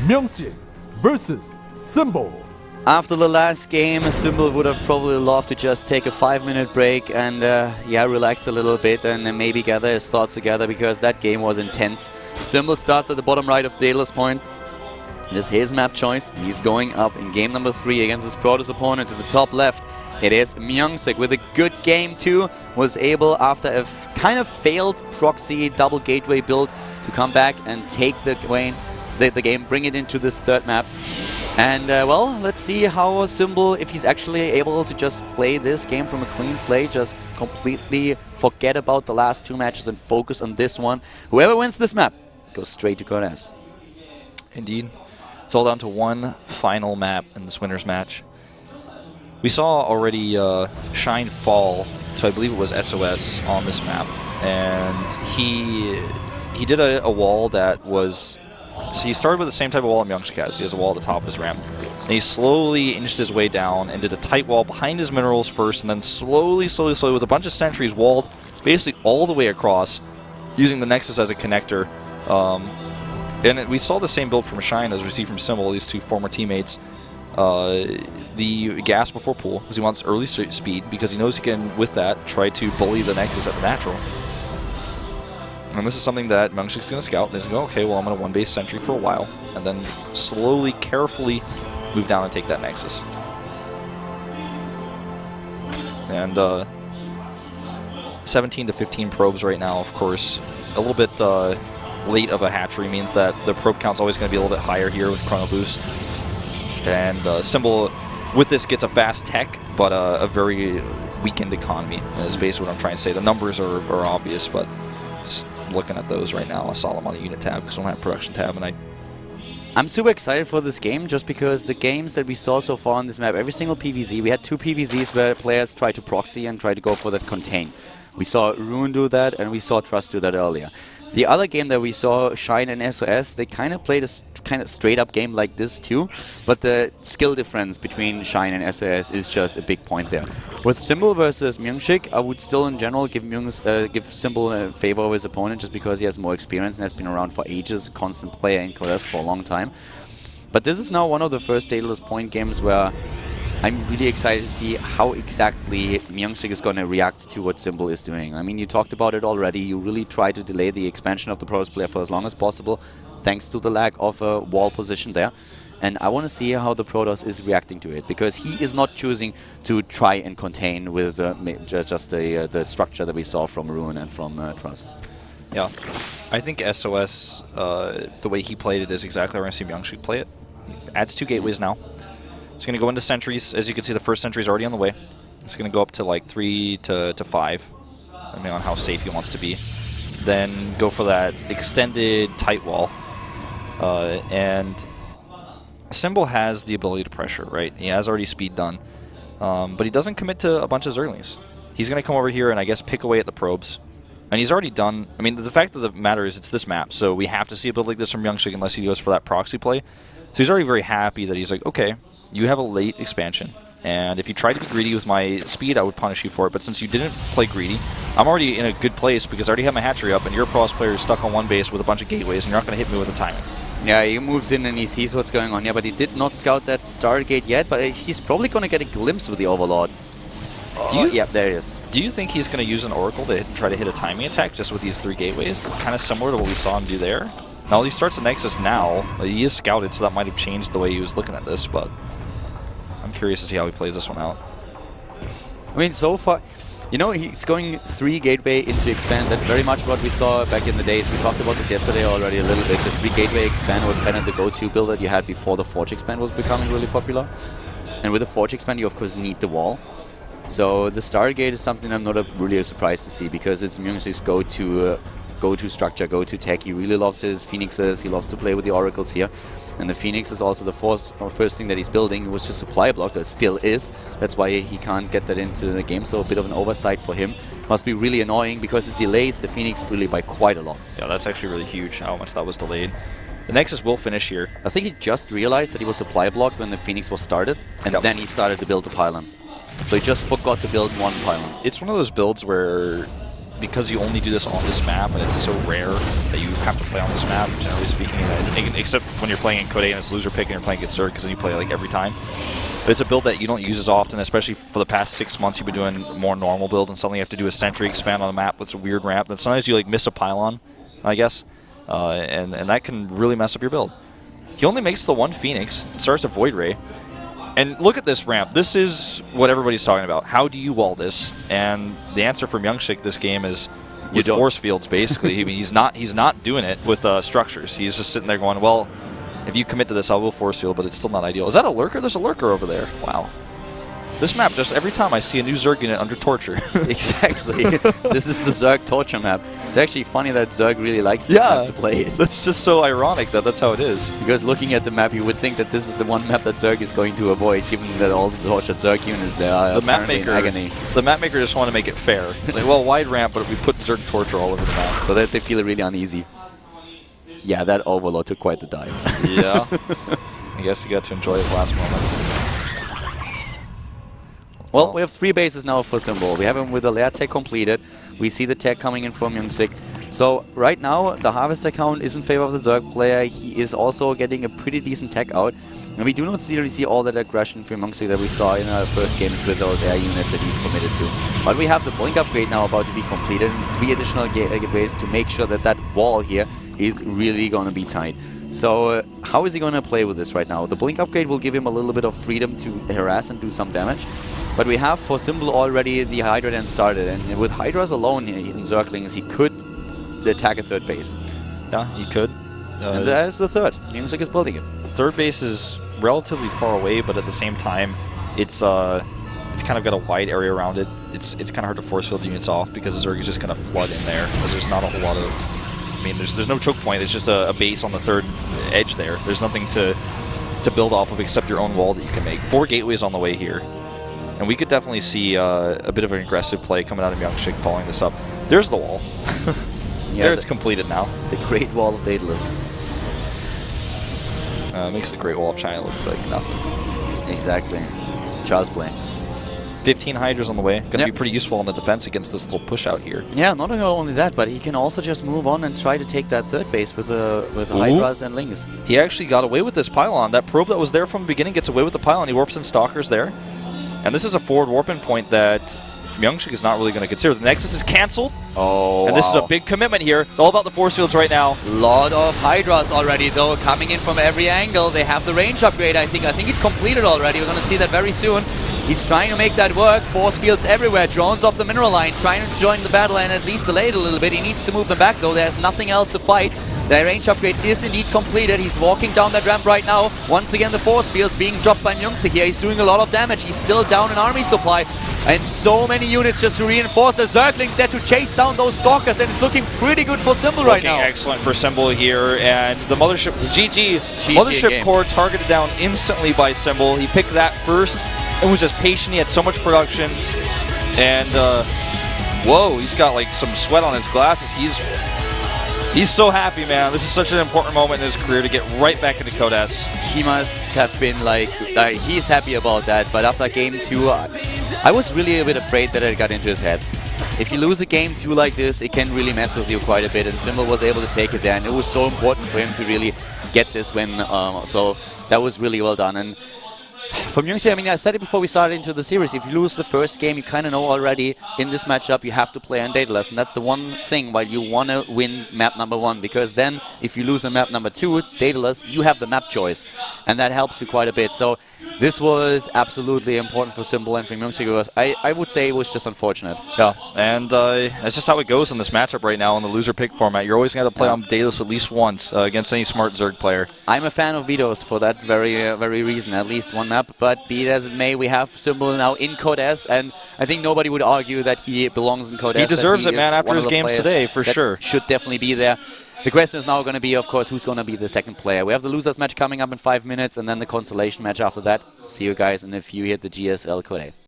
MyuNgSiK versus Symbol. After the last game, Symbol would have probably loved to just take a 5-minute break and yeah, relax a little bit and maybe gather his thoughts together, because that game was intense. Symbol starts at the bottom right of Daedalus Point. It is his map choice. He's going up in game number 3 against his Protoss opponent. To the top left, it is MyuNgSiK with a good game too. Was able, after a kind of failed proxy double gateway build, to come back and take the game, bring it into this third map. And well, let's see how Symbol, if he's actually able to just play this game from a clean slate, just completely forget about the last 2 matches and focus on this one. Whoever wins this map goes straight to Code S. Indeed. It's all down to one final map in this winner's match. We saw already Shine fall to, I believe it was SOS on this map, and he did a wall that was... So he started with the same type of wall MyuNgSiK has. He has a wall at the top of his ramp. And he slowly inched his way down and did a tight wall behind his minerals first, and then slowly, with a bunch of sentries walled basically all the way across, using the Nexus as a connector. And we saw the same build from Shine as we see from Symbol, these 2 former teammates. The gas before pool, because he wants early speed, because he knows he can, with that, try to bully the Nexus at the natural. And this is something that MyuNgSiK's going to scout. They're going to go, okay, well, I'm going to 1-base sentry for a while, and then slowly, carefully move down and take that Nexus. And 17 to 15 probes right now, of course. A little bit late of a hatchery means that the probe count's always going to be a little bit higher here with Chrono Boost. And Symbol, with this, gets a fast tech, but a very weakened economy, is basically what I'm trying to say. The numbers are obvious, but just looking at those right now, I saw them on the unit tab because we don't have production tab, and I'm super excited for this game just because the games that we saw so far on this map, every single PvZ, we had 2 PvZs where players tried to proxy and try to go for that contain. We saw Rune do that, and we saw Trust do that earlier. The other game that we saw, Shine and SOS, they kind of played a kind of straight-up game like this too, but the skill difference between Shine and SOS is just a big point there. With Symbol versus MyuNgSiK, I would still in general give Symbol a favor over his opponent just because he has more experience and has been around for ages, constant player in Code S for a long time. But this is now one of the first Daedalus Point games where I'm really excited to see how exactly MyuNgSiK is going to react to what Symbol is doing. I mean, you talked about it already. You really try to delay the expansion of the Protoss player for as long as possible, thanks to the lack of a wall position there. And I want to see how the Protoss is reacting to it, because he is not choosing to try and contain with just the structure that we saw from Ruin and from Trust. yeah, I think SOS, the way he played it is exactly how we're going to see MyuNgSiK play it. Adds 2 gateways now. It's going to go into sentries. As you can see, the first sentry is already on the way. It's going to go up to like 3 to 5, depending on how safe he wants to be. Then go for that extended tight wall. And Symbol has the ability to pressure, right? He has already speed done. But he doesn't commit to a bunch of Zerglings. He's going to come over here and I guess pick away at the probes. And he's already done... I mean, the fact of the matter is it's this map, so we have to see a build like this from MyuNgSiK unless he goes for that proxy play. So he's already very happy that he's like, okay, you have a late expansion, and if you try to be greedy with my speed, I would punish you for it, but since you didn't play greedy, I'm already in a good place because I already have my hatchery up, and your Protoss player is stuck on 1 base with a bunch of gateways, and you're not going to hit me with the timing. Yeah, he moves in and he sees what's going on. Yeah, but he did not scout that Stargate yet, but he's probably going to get a glimpse with the Overlord. Yeah, there it is. Do you think he's going to use an Oracle to try to hit a timing attack just with these 3 gateways? Kind of similar to what we saw him do there. Now, he starts the Nexus now. He is scouted, so that might have changed the way he was looking at this, but I'm curious to see how he plays this one out. I mean, so far, you know, he's going 3 gateway into expand. That's very much what we saw back in the days. We talked about this yesterday already a little bit. The 3 gateway expand was kind of the go-to build that you had before the Forge expand was becoming really popular. And with the Forge expand, you of course need the wall. So the Stargate is something I'm not really surprised to see, because it's MyuNgSiK's go-to structure, go-to tech. He really loves his Phoenixes. He loves to play with the Oracles here. And the Phoenix is also the first thing that he's building. It was just supply block, that still is. That's why he can't get that into the game, so a bit of an oversight for him. Must be really annoying because it delays the Phoenix really by quite a lot. Yeah, that's actually really huge, how much that was delayed. The Nexus will finish here. I think he just realized that he was supply blocked when the Phoenix was started, and then he started to build the pylon. So he just forgot to build 1 pylon. It's one of those builds where, because you only do this on this map and it's so rare that you have to play on this map, generally speaking, except when you're playing in Code A and it's loser pick and you're playing against Zerg, because then you play like every time. But it's a build that you don't use as often, especially for the past 6 months. You've been doing more normal build, and suddenly you have to do a sentry expand on a map with a weird ramp. Then sometimes you like miss a pylon, I guess, and that can really mess up your build. He only makes the one Phoenix, starts a Void Ray. And look at this ramp. This is what everybody's talking about. How do you wall this? And the answer from MyuNgSiK this game is with force fields, basically. I mean, he's not doing it with structures. He's just sitting there going, well, if you commit to this, I will force field, but it's still not ideal. Is that a lurker? There's a lurker over there. Wow. This map, just every time I see a new Zerg unit under torture. Exactly. This is the Zerg torture map. It's actually funny that Zerg really likes this map to play it. That's just so ironic that that's how it is. Because looking at the map, you would think that this is the one map that Zerg is going to avoid, given that all the tortured Zerg units there are in agony. The map maker just want to make it fair. Like, well, wide ramp, but we put Zerg torture all over the map. So that they feel really uneasy. Yeah, that Overlord took quite the dive. Yeah. I guess he got to enjoy his last moments. Well, we have 3 bases now for Symbol. We have him with the lair tech completed. We see the tech coming in from MyuNgSiK. So right now, the Harvester count is in favor of the Zerg player. He is also getting a pretty decent tech out. And we do not really see all that aggression from MyuNgSiK that we saw in our first games with those air units that he's committed to. But we have the Blink upgrade now about to be completed, and 3 additional gateways to make sure that that wall here is really going to be tight. So how is he going to play with this right now? The Blink upgrade will give him a little bit of freedom to harass and do some damage. But we have for Symbol already the Hydra then started, and with Hydras alone in Zerglings, he could attack a 3rd base. Yeah, he could. And there's the 3rd. MyuNgSiK is building it. 3rd base is relatively far away, but at the same time, it's kind of got a wide area around it. It's kind of hard to force field units off because the Zerg is just going to flood in there. There's not a whole lot of... I mean, there's no choke point. It's just a base on the 3rd edge there. There's nothing to build off of except your own wall that you can make. 4 gateways on the way here. And we could definitely see a bit of an aggressive play coming out of MyuNgSiK following this up. There's the wall. Yeah, there it's completed now. The Great Wall of Daedalus. Makes the Great Wall of China look like nothing. Exactly. Child's play. 15 Hydras on the way. Going to be pretty useful in the defense against this little push out here. Yeah, not only that, but he can also just move on and try to take that 3rd base with Hydras and Lings. He actually got away with this pylon. That probe that was there from the beginning gets away with the pylon. He warps in Stalkers there. And this is a forward warp-in point that MyuNgSiK is not really going to consider. The Nexus is cancelled. Oh, and this is a big commitment here. It's all about the force fields right now. Lot of Hydras already, though, coming in from every angle. They have the range upgrade, I think. I think it completed already. We're going to see that very soon. He's trying to make that work. Force fields everywhere. Drones off the mineral line, trying to join the battle and at least delay it a little bit. He needs to move them back, though. There's nothing else to fight. The range upgrade is indeed completed. He's walking down that ramp right now. Once again, the force fields being dropped by MyuNgSiK here. He's doing a lot of damage. He's still down in army supply. And so many units just to reinforce the Zerglings there to chase down those Stalkers. And it's looking pretty good for Symbol right now. Looking excellent for Symbol here. And the Mothership, GG Mothership core targeted down instantly by Symbol. He picked that first and was just patient. He had so much production. And, whoa, he's got like some sweat on his glasses. He's so happy, man. This is such an important moment in his career to get right back into Code S. He must have been like, he's happy about that. But after game 2, I was really a bit afraid that it got into his head. If you lose a game 2 like this, it can really mess with you quite a bit. And Symbol was able to take it there. And it was so important for him to really get this win. So that was really well done. And from MyuNgSiK, I mean, I said it before we started into the series, if you lose the first game, you kind of know already in this matchup you have to play on Daedalus, and that's the one thing while you want to win map number 1, because then if you lose on map number 2, Daedalus, you have the map choice, and that helps you quite a bit. So this was absolutely important for Symbol and for MyuNgSiK. I would say it was just unfortunate. Yeah, and that's just how it goes in this matchup right now in the loser pick format. You're always going to play on Daedalus at least once against any smart Zerg player. I'm a fan of vetoes for that very reason, at least one map. But be it as it may, we have Symbol now in Code S, and I think nobody would argue that he belongs in Code S. He deserves it, man, after his games today, for sure. Should definitely be there. The question is now going to be, of course, who's going to be the second player. We have the losers match coming up in 5 minutes, and then the consolation match after that. So see you guys in a few here at the GSL Code A.